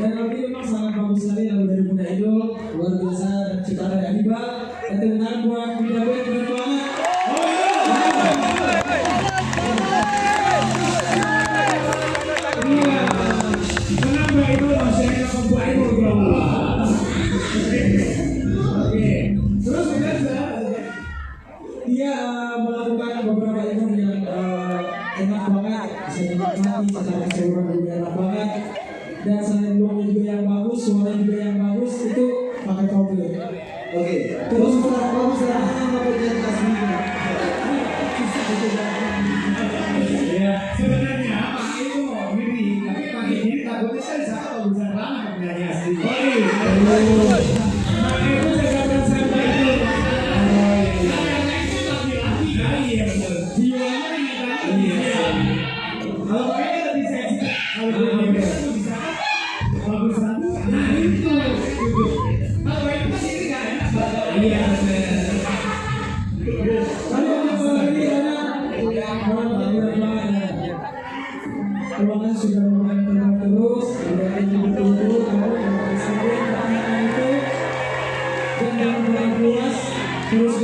Dan kalau ini memang sangat bagus sekali lagu dari Putih Inul, luar biasa ciptaan dari Adiba. Dan dengan buat video gue keren banget. Iya, kenapa itu masyarakat Putih Inul bro? Oke, terus dia melakukan beberapa event yang enak banget, bisa dinikmati secara keseluruhan juga enak banget. Dan selain blognya juga yang bagus, suara juga yang bagus, itu pakai komplit. Oke. Terus bagus lah, apa yang kasih? Ya, sebenarnya Pak itu mau gini, tapi pakai gini takutnya saya salah bisa RANA penyanyi asli. Itu jagakan saya itu. Iya betul. Jiwanya ini kalau kayaknya lebih seksi, kalau bisa bagus lagi. Nah itu. Kalau itu kan ini nggak enak. Iya benar. Kalau lagi ada terima kasih sudah menonton terus. Sudah ditunggu kalau presiden itu dan yang luas terus